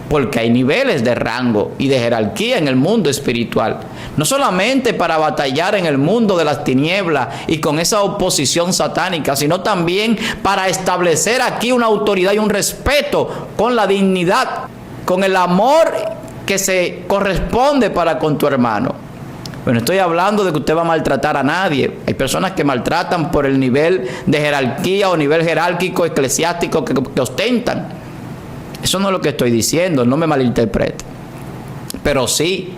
porque hay niveles de rango y de jerarquía en el mundo espiritual. No solamente para batallar en el mundo de las tinieblas y con esa oposición satánica, sino también para establecer aquí una autoridad y un respeto con la dignidad, con el amor que se corresponde para con tu hermano. Bueno, estoy hablando de que usted va a maltratar a nadie. Hay personas que maltratan por el nivel de jerarquía o nivel jerárquico eclesiástico que ostentan. Eso no es lo que estoy diciendo, no me malinterprete. Pero sí,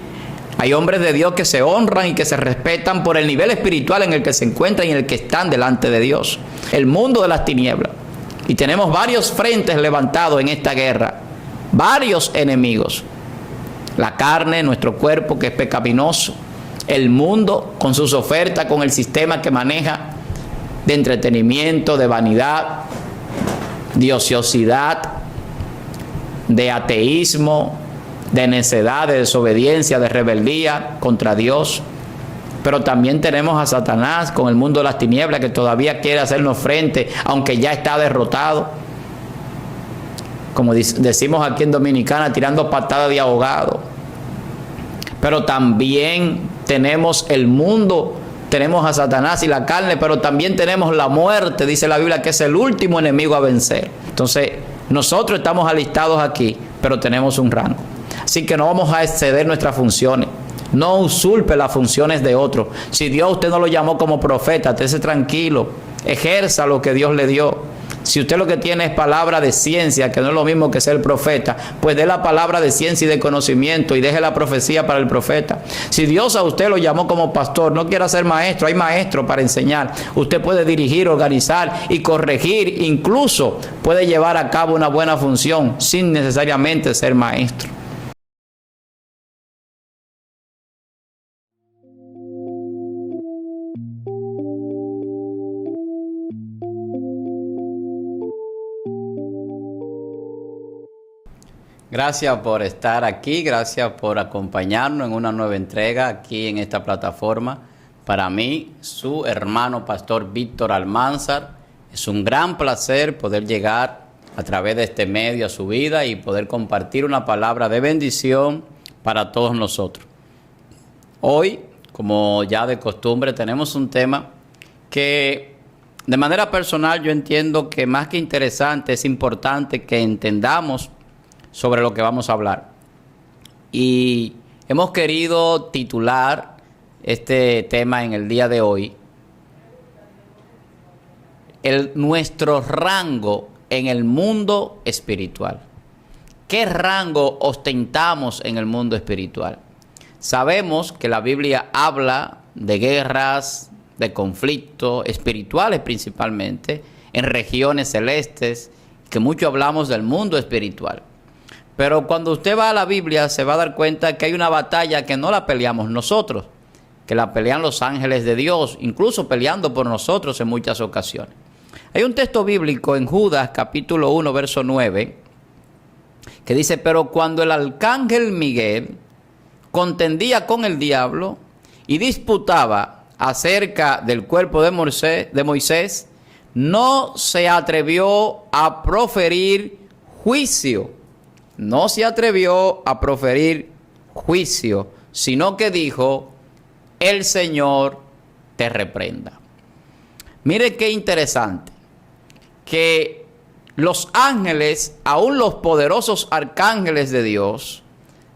hay hombres de Dios que se honran y que se respetan por el nivel espiritual en el que se encuentran y en el que están delante de Dios. El mundo de las tinieblas. Y tenemos varios frentes levantados en esta guerra. Varios enemigos. La carne, nuestro cuerpo que es pecaminoso. El mundo con sus ofertas, con el sistema que maneja de entretenimiento, de vanidad, de ociosidad, de ateísmo, de necedad, de desobediencia, de rebeldía contra Dios. Pero también tenemos a Satanás con el mundo de las tinieblas que todavía quiere hacernos frente, aunque ya está derrotado. Como decimos aquí en Dominicana, tirando patadas de ahogado. Pero también tenemos el mundo, tenemos a Satanás y la carne, pero también tenemos la muerte, dice la Biblia, que es el último enemigo a vencer. Entonces, nosotros estamos alistados aquí, pero tenemos un rango. Así que no vamos a exceder nuestras funciones. No usurpe las funciones de otros. Si Dios usted no lo llamó como profeta, estése tranquilo, ejerza lo que Dios le dio. Si usted lo que tiene es palabra de ciencia, que no es lo mismo que ser profeta, pues dé la palabra de ciencia y de conocimiento y deje la profecía para el profeta. Si Dios a usted lo llamó como pastor, no quiera ser maestro, hay maestros para enseñar. Usted puede dirigir, organizar y corregir, incluso puede llevar a cabo una buena función sin necesariamente ser maestro. Gracias por estar aquí, gracias por acompañarnos en una nueva entrega aquí en esta plataforma. Para mí, su hermano pastor Víctor Almanzar, es un gran placer poder llegar a través de este medio a su vida y poder compartir una palabra de bendición para todos nosotros. Hoy, como ya de costumbre, tenemos un tema que de manera personal yo entiendo que más que interesante, es importante que entendamos sobre lo que vamos a hablar. Y hemos querido titular este tema en el día de hoy, nuestro rango en el mundo espiritual. ¿Qué rango ostentamos en el mundo espiritual? Sabemos que la Biblia habla de guerras, de conflictos espirituales principalmente, en regiones celestes, que mucho hablamos del mundo espiritual. Pero cuando usted va a la Biblia se va a dar cuenta que hay una batalla que no la peleamos nosotros, que la pelean los ángeles de Dios, incluso peleando por nosotros en muchas ocasiones. Hay un texto bíblico en Judas capítulo 1 verso 9 que dice: pero cuando el arcángel Miguel contendía con el diablo y disputaba acerca del cuerpo de Moisés, no se atrevió a proferir juicio. No se atrevió a proferir juicio, sino que dijo: el Señor te reprenda. Mire qué interesante, que los ángeles, aún los poderosos arcángeles de Dios,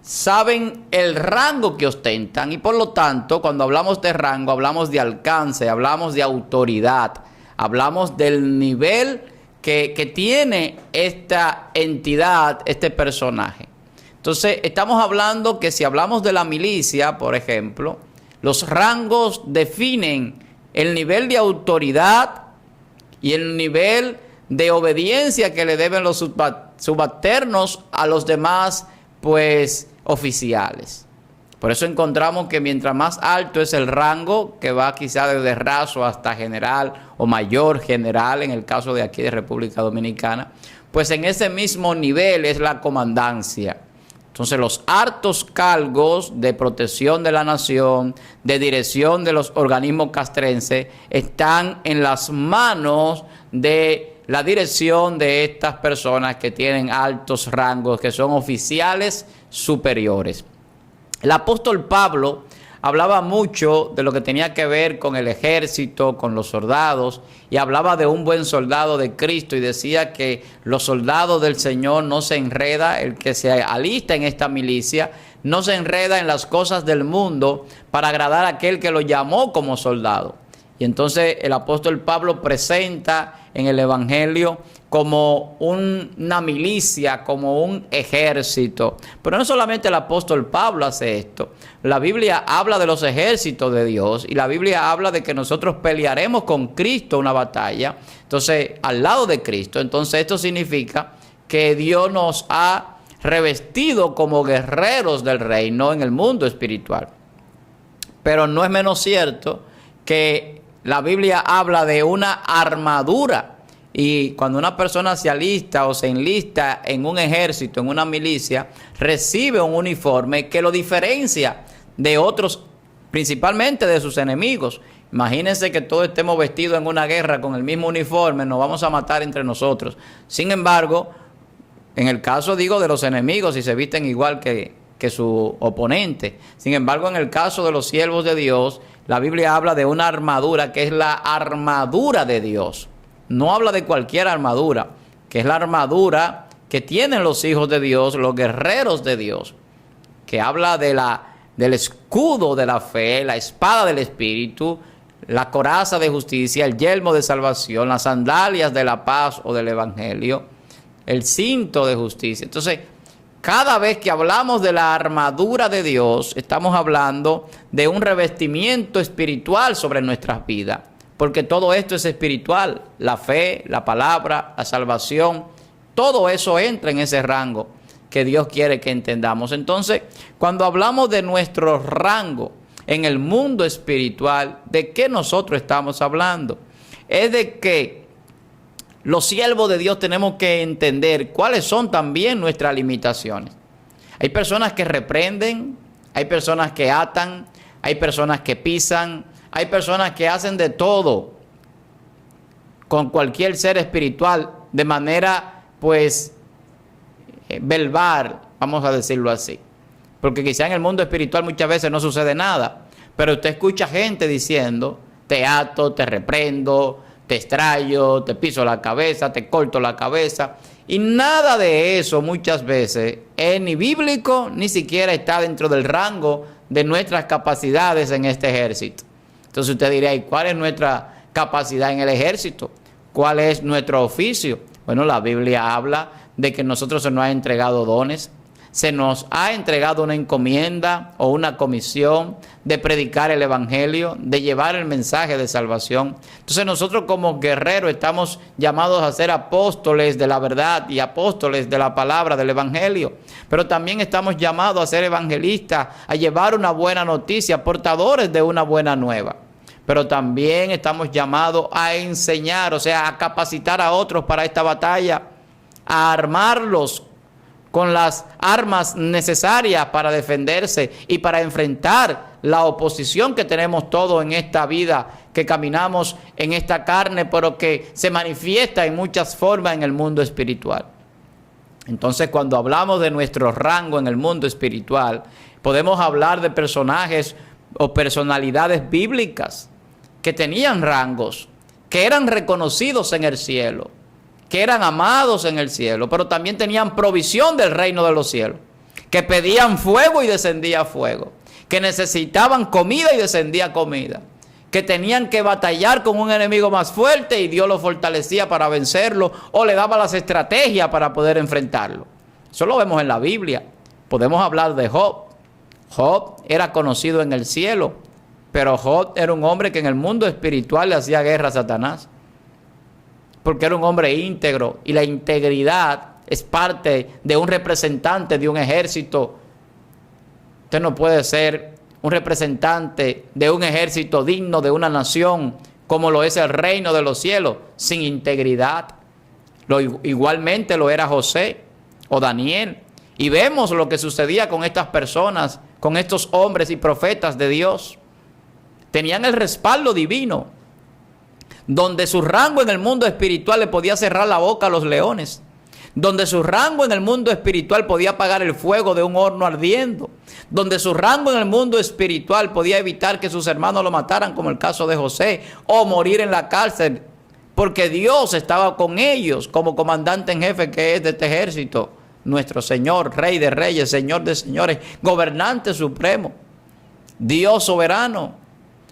saben el rango que ostentan y por lo tanto, cuando hablamos de rango, hablamos de alcance, hablamos de autoridad, hablamos del nivel que tiene esta entidad, este personaje. Entonces, estamos hablando que si hablamos de la milicia, por ejemplo, los rangos definen el nivel de autoridad y el nivel de obediencia que le deben los subalternos a los demás, pues, oficiales. Por eso encontramos que mientras más alto es el rango, que va quizá desde raso hasta general o mayor general, en el caso de aquí de República Dominicana, pues en ese mismo nivel es la comandancia. Entonces los altos cargos de protección de la nación, de dirección de los organismos castrenses, están en las manos de la dirección de estas personas que tienen altos rangos, que son oficiales superiores. El apóstol Pablo hablaba mucho de lo que tenía que ver con el ejército, con los soldados, y hablaba de un buen soldado de Cristo y decía que los soldados del Señor no se enreda, el que se alista en esta milicia, no se enreda en las cosas del mundo para agradar a aquel que lo llamó como soldado. Y entonces el apóstol Pablo presenta en el Evangelio como una milicia, como un ejército. Pero no solamente el apóstol Pablo hace esto. La Biblia habla de los ejércitos de Dios y la Biblia habla de que nosotros pelearemos con Cristo una batalla. Entonces, al lado de Cristo. Entonces, esto significa que Dios nos ha revestido como guerreros del reino en el mundo espiritual. Pero no es menos cierto que la Biblia habla de una armadura. Y cuando una persona se alista o se enlista en un ejército, en una milicia, recibe un uniforme que lo diferencia de otros, principalmente de sus enemigos. Imagínense que todos estemos vestidos en una guerra con el mismo uniforme, nos vamos a matar entre nosotros. Sin embargo, en el caso, digo, de los enemigos, si se visten igual que su oponente. Sin embargo, en el caso de los siervos de Dios, la Biblia habla de una armadura que es la armadura de Dios. No habla de cualquier armadura, que es la armadura que tienen los hijos de Dios, los guerreros de Dios, que habla del escudo de la fe, la espada del Espíritu, la coraza de justicia, el yelmo de salvación, las sandalias de la paz o del Evangelio, el cinto de justicia. Entonces, cada vez que hablamos de la armadura de Dios, estamos hablando de un revestimiento espiritual sobre nuestras vidas. Porque todo esto es espiritual, la fe, la palabra, la salvación, todo eso entra en ese rango que Dios quiere que entendamos. Entonces, cuando hablamos de nuestro rango en el mundo espiritual, ¿de qué nosotros estamos hablando? Es de que los siervos de Dios tenemos que entender cuáles son también nuestras limitaciones. Hay personas que reprenden, hay personas que atan, hay personas que pisan, hay personas que hacen de todo con cualquier ser espiritual de manera, pues, verbal, vamos a decirlo así. Porque quizá en el mundo espiritual muchas veces no sucede nada, pero usted escucha gente diciendo, te ato, te reprendo, te extrayo, te piso la cabeza, te corto la cabeza. Y nada de eso muchas veces es ni bíblico, ni siquiera está dentro del rango de nuestras capacidades en este ejército. Entonces usted dirá, ¿y cuál es nuestra capacidad en el ejército? ¿Cuál es nuestro oficio? Bueno, la Biblia habla de que nosotros se nos ha entregado dones, se nos ha entregado una encomienda o una comisión de predicar el Evangelio, de llevar el mensaje de salvación. Entonces nosotros como guerreros estamos llamados a ser apóstoles de la verdad y apóstoles de la palabra del Evangelio. Pero también estamos llamados a ser evangelistas, a llevar una buena noticia, portadores de una buena nueva. Pero también estamos llamados a enseñar, o sea, a capacitar a otros para esta batalla, a armarlos con las armas necesarias para defenderse y para enfrentar la oposición que tenemos todos en esta vida, que caminamos en esta carne, pero que se manifiesta en muchas formas en el mundo espiritual. Entonces, cuando hablamos de nuestro rango en el mundo espiritual, podemos hablar de personajes o personalidades bíblicas que tenían rangos, que eran reconocidos en el cielo, que eran amados en el cielo, pero también tenían provisión del reino de los cielos, que pedían fuego y descendía fuego, que necesitaban comida y descendía comida, que tenían que batallar con un enemigo más fuerte y Dios lo fortalecía para vencerlo o le daba las estrategias para poder enfrentarlo. Eso lo vemos en la Biblia. Podemos hablar de Job. Job era conocido en el cielo, pero Job era un hombre que en el mundo espiritual le hacía guerra a Satanás, porque era un hombre íntegro, y la integridad es parte de un representante de un ejército. Usted no puede ser un representante de un ejército digno de una nación como lo es el reino de los cielos sin integridad. Igualmente lo era José o Daniel. Y vemos lo que sucedía con estas personas, con estos hombres y profetas de Dios. Tenían el respaldo divino. donde su rango en el mundo espiritual le podía cerrar la boca a los leones, donde su rango en el mundo espiritual podía apagar el fuego de un horno ardiendo, donde su rango en el mundo espiritual podía evitar que sus hermanos lo mataran, como el caso de José, o morir en la cárcel, porque Dios estaba con ellos como comandante en jefe que es de este ejército, nuestro Señor, Rey de Reyes, Señor de Señores, gobernante supremo, Dios soberano.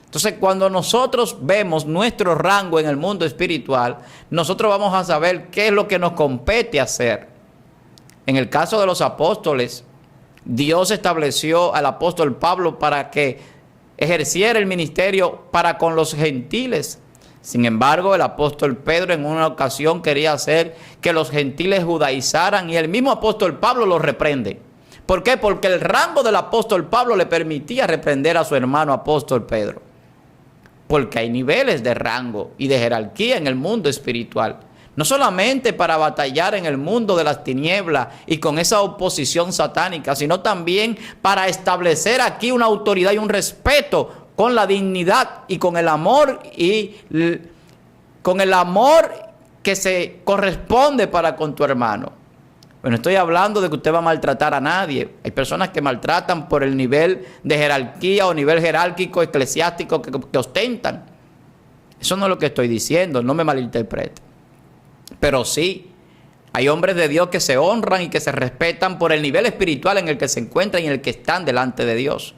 Entonces, cuando nosotros vemos nuestro rango en el mundo espiritual, nosotros vamos a saber qué es lo que nos compete hacer. En el caso de los apóstoles, Dios estableció al apóstol Pablo para que ejerciera el ministerio para con los gentiles. Sin embargo, el apóstol Pedro en una ocasión quería hacer que los gentiles judaizaran y el mismo apóstol Pablo los reprende. ¿Por qué? Porque el rango del apóstol Pablo le permitía reprender a su hermano apóstol Pedro. Porque hay niveles de rango y de jerarquía en el mundo espiritual. No solamente para batallar en el mundo de las tinieblas y con esa oposición satánica, sino también para establecer aquí una autoridad y un respeto con la dignidad y con el amor que se corresponde para con tu hermano. Bueno, estoy hablando de que usted va a maltratar a nadie. Hay personas que maltratan por el nivel de jerarquía o nivel jerárquico eclesiástico que ostentan. Eso no es lo que estoy diciendo, no me malinterprete. Pero sí, hay hombres de Dios que se honran y que se respetan por el nivel espiritual en el que se encuentran y en el que están delante de Dios.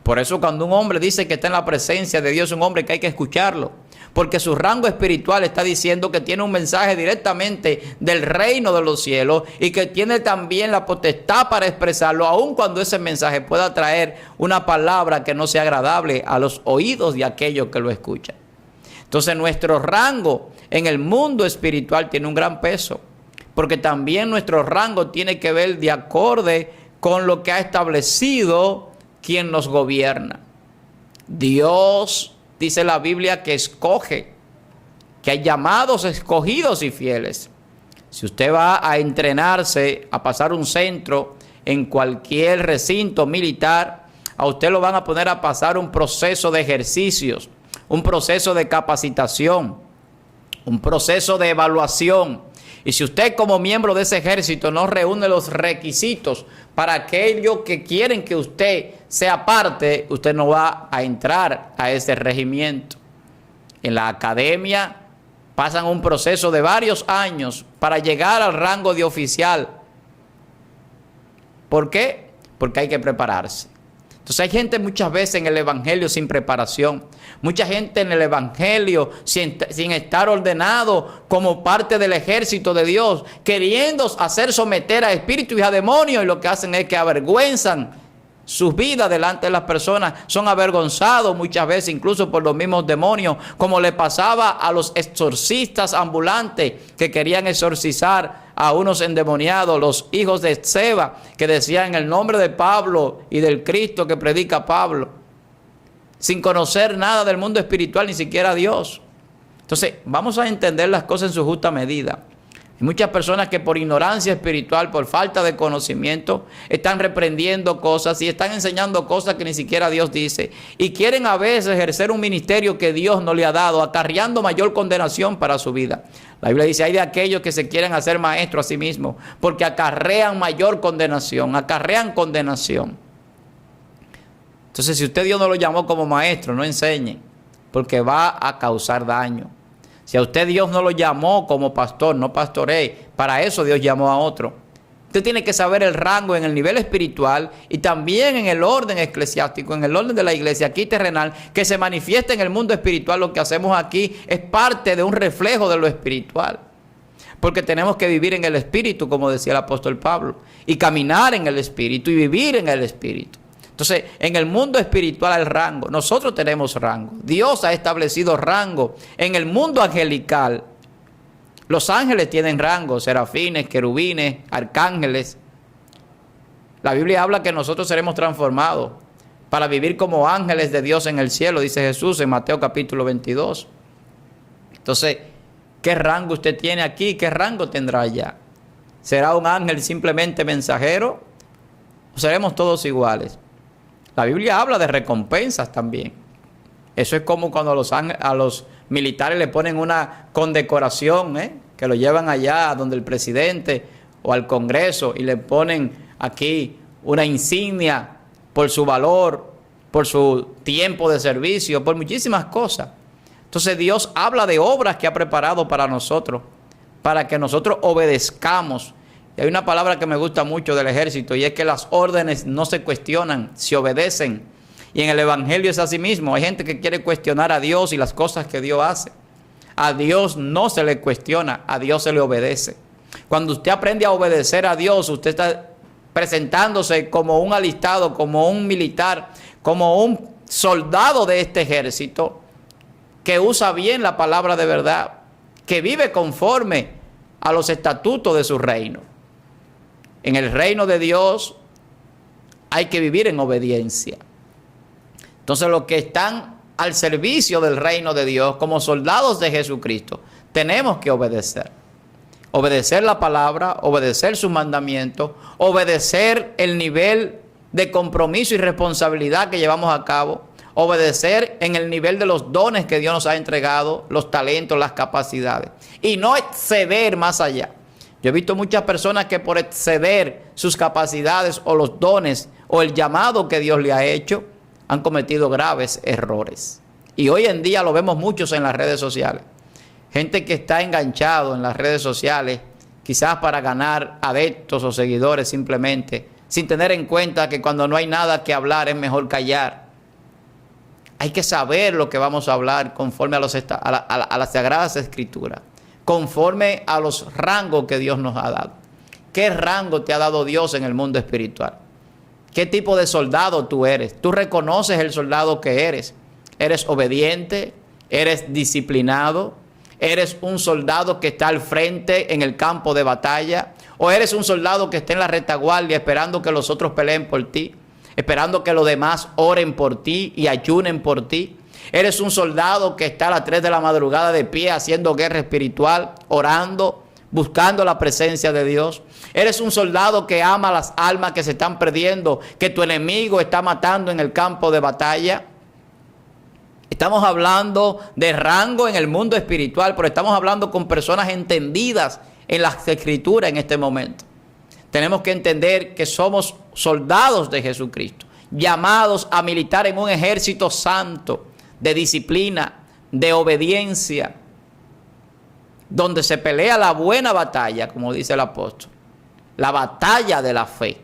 Por eso cuando un hombre dice que está en la presencia de Dios, es un hombre que hay que escucharlo. Porque su rango espiritual está diciendo que tiene un mensaje directamente del reino de los cielos y que tiene también la potestad para expresarlo, aun cuando ese mensaje pueda traer una palabra que no sea agradable a los oídos de aquellos que lo escuchan. Entonces nuestro rango en el mundo espiritual tiene un gran peso, porque también nuestro rango tiene que ver de acorde con lo que ha establecido quien nos gobierna. Dios dice la Biblia que escoge, que hay llamados, escogidos y fieles. Si usted va a entrenarse, a pasar un centro en cualquier recinto militar, a usted lo van a poner a pasar un proceso de ejercicios, un proceso de capacitación, un proceso de evaluación. Y si usted como miembro de ese ejército no reúne los requisitos para aquellos que quieren que usted sea parte, usted no va a entrar a ese regimiento. En la academia pasan un proceso de varios años para llegar al rango de oficial. ¿Por qué? Porque hay que prepararse. Entonces hay gente muchas veces en el evangelio sin preparación. Mucha gente en el evangelio sin estar ordenado como parte del ejército de Dios, queriendo hacer someter a espíritus y a demonios, y lo que hacen es que avergüenzan sus vidas delante de las personas. Son avergonzados muchas veces incluso por los mismos demonios, como le pasaba a los exorcistas ambulantes que querían exorcizar a unos endemoniados, los hijos de Seba, que decían en el nombre de Pablo y del Cristo que predica Pablo, sin conocer nada del mundo espiritual, ni siquiera a Dios. Entonces, vamos a entender las cosas en su justa medida. Hay muchas personas que por ignorancia espiritual, por falta de conocimiento, están reprendiendo cosas y están enseñando cosas que ni siquiera Dios dice. Y quieren a veces ejercer un ministerio que Dios no le ha dado, acarreando mayor condenación para su vida. La Biblia dice, hay de aquellos que se quieren hacer maestros a sí mismos, porque acarrean mayor condenación, acarrean condenación. Entonces, si usted Dios no lo llamó como maestro, no enseñe, porque va a causar daño. Si a usted Dios no lo llamó como pastor, no pastoree. Para eso Dios llamó a otro. Usted tiene que saber el rango en el nivel espiritual y también en el orden eclesiástico, en el orden de la iglesia aquí terrenal, que se manifiesta en el mundo espiritual. Lo que hacemos aquí es parte de un reflejo de lo espiritual. Porque tenemos que vivir en el espíritu, como decía el apóstol Pablo, y caminar en el espíritu y vivir en el espíritu. Entonces, en el mundo espiritual hay rango. Nosotros tenemos rango. Dios ha establecido rango. En el mundo angelical, los ángeles tienen rango, serafines, querubines, arcángeles. La Biblia habla que nosotros seremos transformados para vivir como ángeles de Dios en el cielo, dice Jesús en Mateo capítulo 22. Entonces, ¿qué rango usted tiene aquí? ¿Qué rango tendrá allá? ¿Será un ángel simplemente mensajero? ¿O seremos todos iguales? La Biblia habla de recompensas también. Eso es como cuando a los militares le ponen una condecoración, que lo llevan allá donde el presidente o al Congreso y le ponen aquí una insignia por su valor, por su tiempo de servicio, por muchísimas cosas. Entonces Dios habla de obras que ha preparado para nosotros, para que nosotros obedezcamos. Y hay una palabra que me gusta mucho del ejército, y es que las órdenes no se cuestionan, se obedecen. Y en el Evangelio es así mismo. Hay gente que quiere cuestionar a Dios y las cosas que Dios hace. A Dios no se le cuestiona, a Dios se le obedece. Cuando usted aprende a obedecer a Dios, usted está presentándose como un alistado, como un militar, como un soldado de este ejército que usa bien la palabra de verdad, que vive conforme a los estatutos de su reino. En el reino de Dios hay que vivir en obediencia. Entonces los que están al servicio del reino de Dios como soldados de Jesucristo, tenemos que obedecer. Obedecer la palabra, obedecer sus mandamientos, obedecer el nivel de compromiso y responsabilidad que llevamos a cabo, obedecer en el nivel de los dones que Dios nos ha entregado, los talentos, las capacidades, y no exceder más allá. Yo he visto muchas personas que por exceder sus capacidades o los dones o el llamado que Dios le ha hecho, han cometido graves errores. Y hoy en día lo vemos muchos en las redes sociales. Gente que está enganchado en las redes sociales, quizás para ganar adeptos o seguidores simplemente, sin tener en cuenta que cuando no hay nada que hablar es mejor callar. Hay que saber lo que vamos a hablar conforme a las Sagradas Escrituras, conforme a los rangos que Dios nos ha dado. ¿Qué rango te ha dado Dios en el mundo espiritual? ¿Qué tipo de soldado tú eres? Tú reconoces el soldado que eres. ¿Eres obediente? ¿Eres disciplinado? ¿Eres un soldado que está al frente en el campo de batalla? ¿O eres un soldado que está en la retaguardia esperando que los otros peleen por ti? Esperando que los demás oren por ti y ayunen por ti. ¿Eres un soldado que está a las 3 de la madrugada de pie haciendo guerra espiritual, orando, buscando la presencia de Dios? ¿Eres un soldado que ama las almas que se están perdiendo, que tu enemigo está matando en el campo de batalla? Estamos hablando de rango en el mundo espiritual, pero estamos hablando con personas entendidas en las Escrituras en este momento. Tenemos que entender que somos soldados de Jesucristo, llamados a militar en un ejército santo, de disciplina, de obediencia, donde se pelea la buena batalla, como dice el apóstol, la batalla de la fe.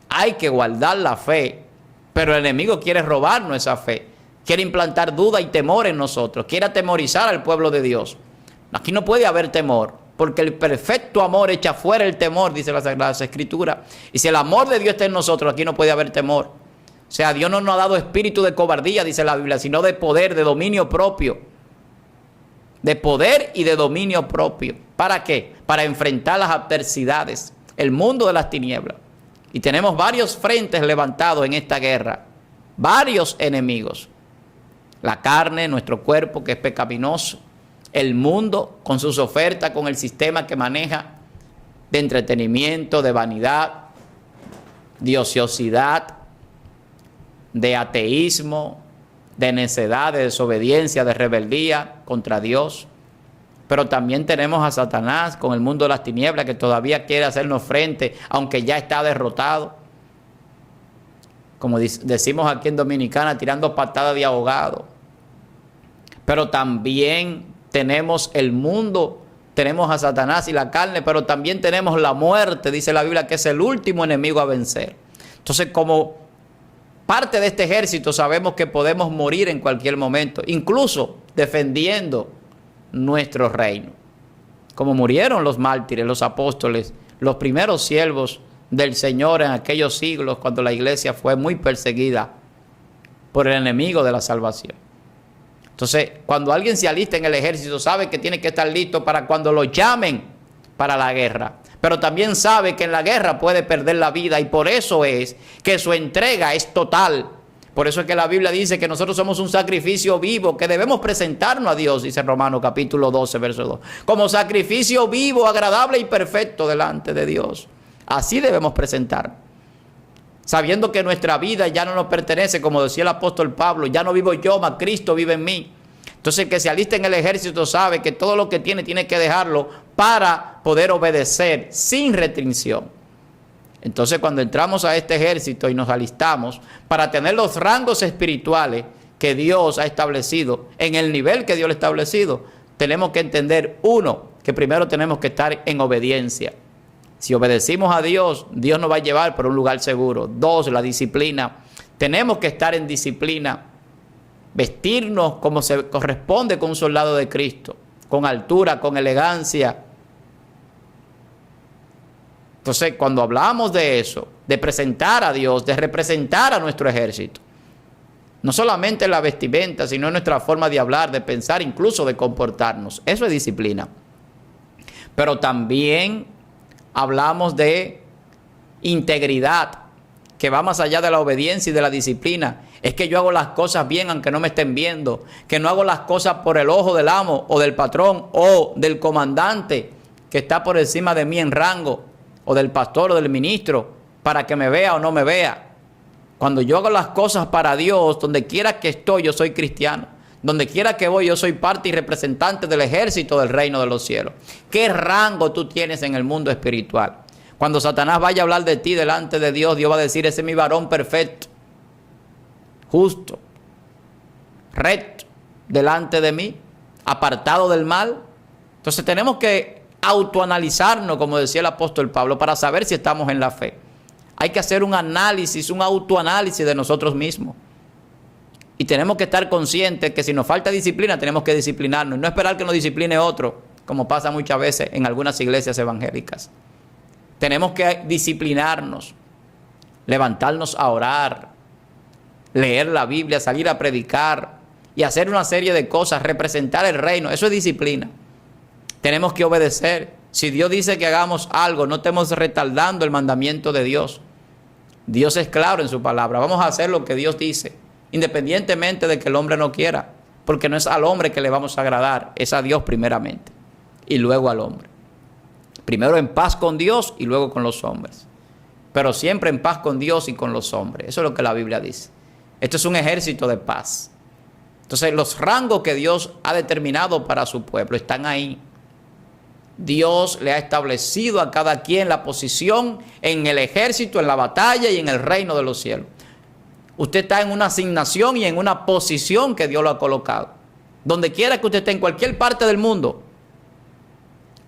Hay que guardar la fe, pero el enemigo quiere robarnos esa fe, quiere implantar duda y temor en nosotros, quiere atemorizar al pueblo de Dios. Aquí no puede haber temor, porque el perfecto amor echa fuera el temor, dice la Sagrada Escritura. Y si el amor de Dios está en nosotros, aquí no puede haber temor. O sea, Dios no nos ha dado espíritu de cobardía, dice la Biblia, sino de poder, de dominio propio. De poder y de dominio propio. ¿Para qué? Para enfrentar las adversidades, el mundo de las tinieblas. Y tenemos varios frentes levantados en esta guerra, varios enemigos. La carne, nuestro cuerpo que es pecaminoso, el mundo con sus ofertas, con el sistema que maneja de entretenimiento, de vanidad, de ociosidad, de ateísmo, de necedad, de desobediencia, de rebeldía contra Dios. Pero también tenemos a Satanás con el mundo de las tinieblas que todavía quiere hacernos frente, aunque ya está derrotado. Como decimos aquí en Dominicana, tirando patadas de ahogado. Pero también tenemos el mundo, tenemos a Satanás y la carne, pero también tenemos la muerte, dice la Biblia, que es el último enemigo a vencer. Entonces, como parte de este ejército, sabemos que podemos morir en cualquier momento, incluso defendiendo nuestro reino. Como murieron los mártires, los apóstoles, los primeros siervos del Señor en aquellos siglos, cuando la iglesia fue muy perseguida por el enemigo de la salvación. Entonces, cuando alguien se alista en el ejército, sabe que tiene que estar listo para cuando lo llamen para la guerra. Pero también sabe que en la guerra puede perder la vida, y por eso es que su entrega es total. Por eso es que la Biblia dice que nosotros somos un sacrificio vivo, que debemos presentarnos a Dios, dice Romanos capítulo 12, verso 2. Como sacrificio vivo, agradable y perfecto delante de Dios. Así debemos presentar. sabiendo que nuestra vida ya no nos pertenece, como decía el apóstol Pablo, ya no vivo yo, mas Cristo vive en mí. Entonces el que se alista en el ejército sabe que todo lo que tiene que dejarlo para poder obedecer sin restricción. Entonces cuando entramos a este ejército y nos alistamos para tener los rangos espirituales que Dios ha establecido, en el nivel que Dios ha establecido, tenemos que entender, uno, que primero tenemos que estar en obediencia. Si obedecimos a Dios, Dios nos va a llevar por un lugar seguro. Dos, la disciplina. Tenemos que estar en disciplina, vestirnos como se corresponde con un soldado de Cristo, con altura, con elegancia. Entonces, cuando hablamos de eso, de presentar a Dios, de representar a nuestro ejército, no solamente la vestimenta, sino en nuestra forma de hablar, de pensar, incluso de comportarnos. Eso es disciplina. Pero también hablamos de integridad, que va más allá de la obediencia y de la disciplina. Es que yo hago las cosas bien aunque no me estén viendo, que no hago las cosas por el ojo del amo o del patrón o del comandante que está por encima de mí en rango, o del pastor o del ministro, para que me vea o no me vea. Cuando yo hago las cosas para Dios, donde quiera que estoy, yo soy cristiano. Donde quiera que voy, yo soy parte y representante del ejército del reino de los cielos. ¿Qué rango tú tienes en el mundo espiritual? Cuando Satanás vaya a hablar de ti delante de Dios, Dios va a decir, ese es mi varón perfecto, justo, recto, delante de mí, apartado del mal. Entonces tenemos que autoanalizarnos, como decía el apóstol Pablo, para saber si estamos en la fe. Hay que hacer un análisis, un autoanálisis de nosotros mismos. Y tenemos que estar conscientes que si nos falta disciplina, tenemos que disciplinarnos. Y no esperar que nos discipline otro, como pasa muchas veces en algunas iglesias evangélicas. Tenemos que disciplinarnos, levantarnos a orar, leer la Biblia, salir a predicar y hacer una serie de cosas, representar el reino. Eso es disciplina. Tenemos que obedecer. Si Dios dice que hagamos algo, no estemos retardando el mandamiento de Dios. Dios es claro en su palabra. Vamos a hacer lo que Dios dice, independientemente de que el hombre no quiera, porque no es al hombre que le vamos a agradar, es a Dios primeramente y luego al hombre. Primero en paz con Dios y luego con los hombres, pero siempre en paz con Dios y con los hombres. Eso es lo que la Biblia dice. Esto es un ejército de paz. Entonces los rangos que Dios ha determinado para su pueblo están ahí. Dios le ha establecido a cada quien la posición en el ejército, en la batalla y en el reino de los cielos. Usted está en una asignación y en una posición que Dios lo ha colocado. Donde quiera que usted esté, en cualquier parte del mundo.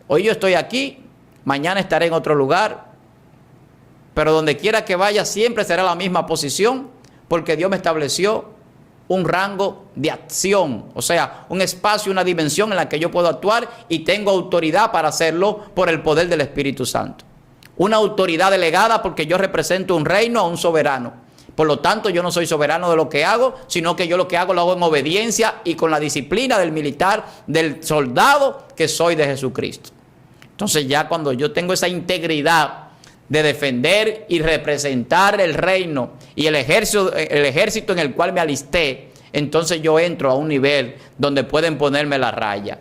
Hoy yo estoy aquí, mañana estaré en otro lugar. Pero donde quiera que vaya siempre será la misma posición, porque Dios me estableció un rango de acción. O sea, un espacio, una dimensión en la que yo puedo actuar y tengo autoridad para hacerlo por el poder del Espíritu Santo. Una autoridad delegada porque yo represento un reino a un soberano. Por lo tanto, yo no soy soberano de lo que hago, sino que yo lo que hago lo hago en obediencia y con la disciplina del militar, del soldado que soy de Jesucristo. Entonces ya cuando yo tengo esa integridad de defender y representar el reino y el ejército en el cual me alisté, entonces yo entro a un nivel donde pueden ponerme la raya.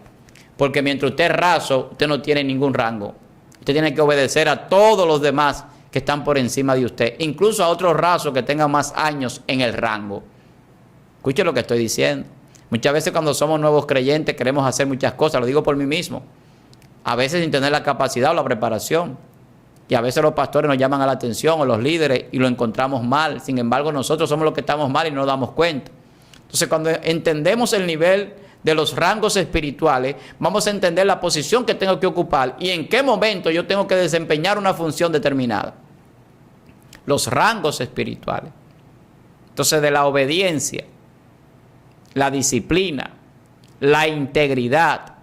Porque mientras usted es raso, usted no tiene ningún rango. Usted tiene que obedecer a todos los demás que están por encima de usted, incluso a otros rasos que tengan más años en el rango. Escuche lo que estoy diciendo. Muchas veces cuando somos nuevos creyentes queremos hacer muchas cosas, lo digo por mí mismo, a veces sin tener la capacidad o la preparación. Y a veces los pastores nos llaman a la atención o los líderes y lo encontramos mal. Sin embargo, nosotros somos los que estamos mal y no nos damos cuenta. Entonces, cuando entendemos el nivel de los rangos espirituales, vamos a entender la posición que tengo que ocupar y en qué momento yo tengo que desempeñar una función determinada. Los rangos espirituales. Entonces, de la obediencia, la disciplina, la integridad,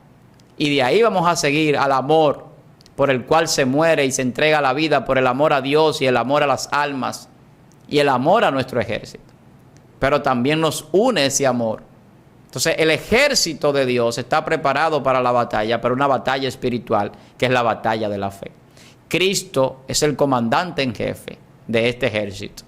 y de ahí vamos a seguir al amor, por el cual se muere y se entrega la vida, por el amor a Dios y el amor a las almas y el amor a nuestro ejército. Pero también nos une ese amor. Entonces el ejército de Dios está preparado para la batalla, pero una batalla espiritual, que es la batalla de la fe. Cristo es el comandante en jefe de este ejército.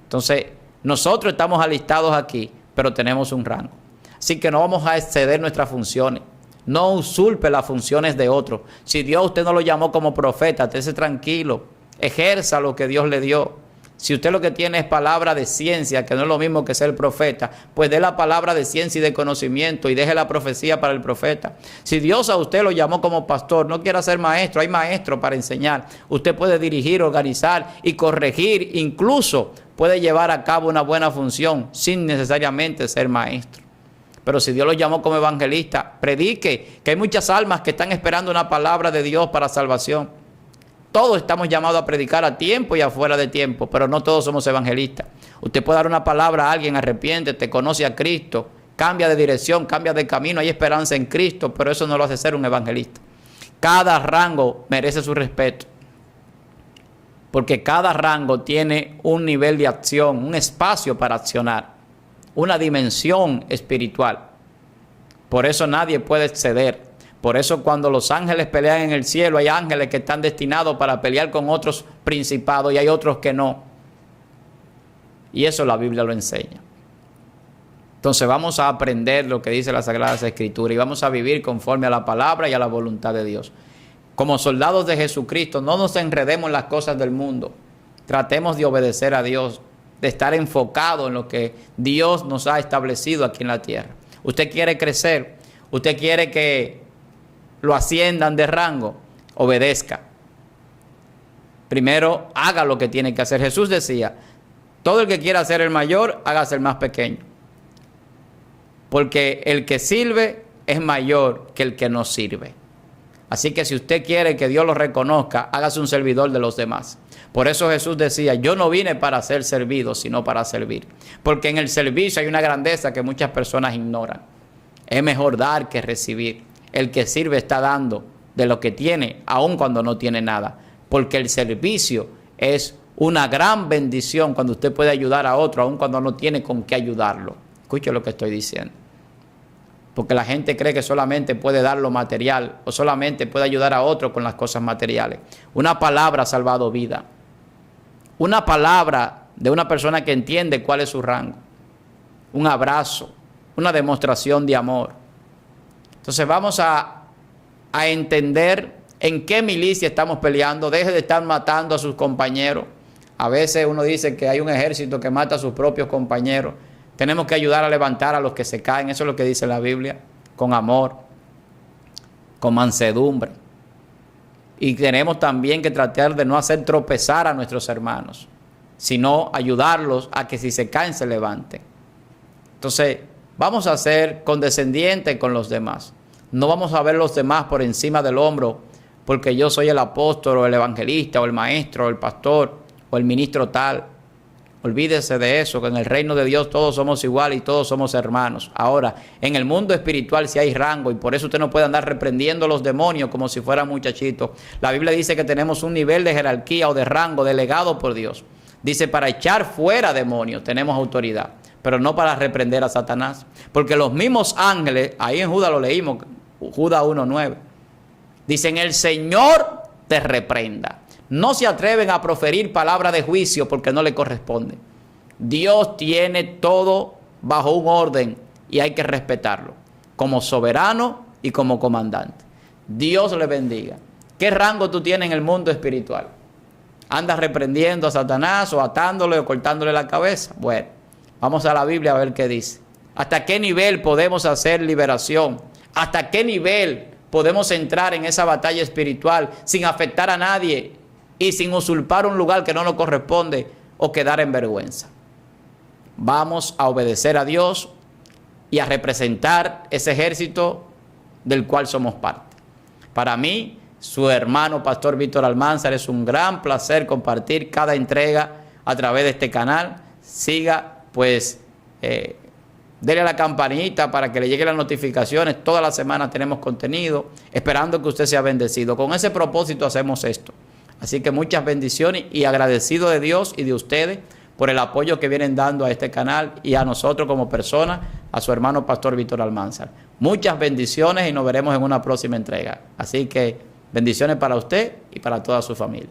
Entonces nosotros estamos alistados aquí, pero tenemos un rango. Así que no vamos a exceder nuestras funciones. No usurpe las funciones de otros. Si Dios usted no lo llamó como profeta, estése tranquilo. Ejerza lo que Dios le dio. Si usted lo que tiene es palabra de ciencia, que no es lo mismo que ser profeta, pues dé la palabra de ciencia y de conocimiento y deje la profecía para el profeta. Si Dios a usted lo llamó como pastor, no quiera ser maestro, hay maestros para enseñar. Usted puede dirigir, organizar y corregir, incluso puede llevar a cabo una buena función sin necesariamente ser maestro. Pero si Dios lo llamó como evangelista, predique, que hay muchas almas que están esperando una palabra de Dios para salvación. Todos estamos llamados a predicar a tiempo y afuera de tiempo, pero no todos somos evangelistas. Usted puede dar una palabra a alguien, arrepiéntete, conoce a Cristo, cambia de dirección, cambia de camino, hay esperanza en Cristo, pero eso no lo hace ser un evangelista. Cada rango merece su respeto, porque cada rango tiene un nivel de acción, un espacio para accionar, una dimensión espiritual. Por eso nadie puede exceder. Por eso cuando los ángeles pelean en el cielo, hay ángeles que están destinados para pelear con otros principados y hay otros que no. Y eso la Biblia lo enseña. Entonces vamos a aprender lo que dice las Sagradas Escrituras y vamos a vivir conforme a la palabra y a la voluntad de Dios. Como soldados de Jesucristo, no nos enredemos en las cosas del mundo. Tratemos de obedecer a Dios, de estar enfocados en lo que Dios nos ha establecido aquí en la tierra. Usted quiere crecer, usted quiere que lo asciendan de rango, obedezca. Primero, haga lo que tiene que hacer. Jesús decía, todo el que quiera ser el mayor, hágase el más pequeño. Porque el que sirve es mayor que el que no sirve. Así que si usted quiere que Dios lo reconozca, hágase un servidor de los demás. Por eso Jesús decía, yo no vine para ser servido, sino para servir. Porque en el servicio hay una grandeza que muchas personas ignoran. Es mejor dar que recibir. El que sirve está dando de lo que tiene, aun cuando no tiene nada. Porque el servicio es una gran bendición cuando usted puede ayudar a otro, aun cuando no tiene con qué ayudarlo. Escuche lo que estoy diciendo. Porque la gente cree que solamente puede dar lo material o solamente puede ayudar a otro con las cosas materiales. Una palabra ha salvado vida. Una palabra de una persona que entiende cuál es su rango. Un abrazo, una demostración de amor. Entonces vamos a entender en qué milicia estamos peleando. Deje de estar matando a sus compañeros. A veces uno dice que hay un ejército que mata a sus propios compañeros. Tenemos que ayudar a levantar a los que se caen. Eso es lo que dice la Biblia. Con amor, con mansedumbre. Y tenemos también que tratar de no hacer tropezar a nuestros hermanos, sino ayudarlos a que si se caen se levanten. Entonces, vamos a ser condescendientes con los demás. No vamos a ver los demás por encima del hombro porque yo soy el apóstol o el evangelista o el maestro o el pastor o el ministro tal. Olvídese de eso, que en el reino de Dios todos somos iguales y todos somos hermanos. Ahora, en el mundo espiritual sí hay rango y por eso usted no puede andar reprendiendo a los demonios como si fueran muchachitos. La Biblia dice que tenemos un nivel de jerarquía o de rango delegado por Dios. Dice, para echar fuera demonios tenemos autoridad, pero no para reprender a Satanás. Porque los mismos ángeles, ahí en Judas lo leímos, Judas 1:9, dicen, el Señor te reprenda. No se atreven a proferir palabra de juicio porque no le corresponde. Dios tiene todo bajo un orden y hay que respetarlo, como soberano y como comandante. Dios le bendiga. ¿Qué rango tú tienes en el mundo espiritual? ¿Andas reprendiendo a Satanás o atándole o cortándole la cabeza? Bueno, vamos a la Biblia a ver qué dice. ¿Hasta qué nivel podemos hacer liberación? ¿Hasta qué nivel podemos entrar en esa batalla espiritual sin afectar a nadie y sin usurpar un lugar que no nos corresponde o quedar en vergüenza? Vamos a obedecer a Dios y a representar ese ejército del cual somos parte. Para mí, su hermano Pastor Víctor Almanzar, es un gran placer compartir cada entrega a través de este canal. Siga, pues, dele a la campanita para que le lleguen las notificaciones. Todas las semanas tenemos contenido, esperando que usted sea bendecido. Con ese propósito hacemos esto. Así que muchas bendiciones y agradecido de Dios y de ustedes por el apoyo que vienen dando a este canal y a nosotros como personas, a su hermano Pastor Víctor Almanzar. Muchas bendiciones y nos veremos en una próxima entrega. Así que bendiciones para usted y para toda su familia.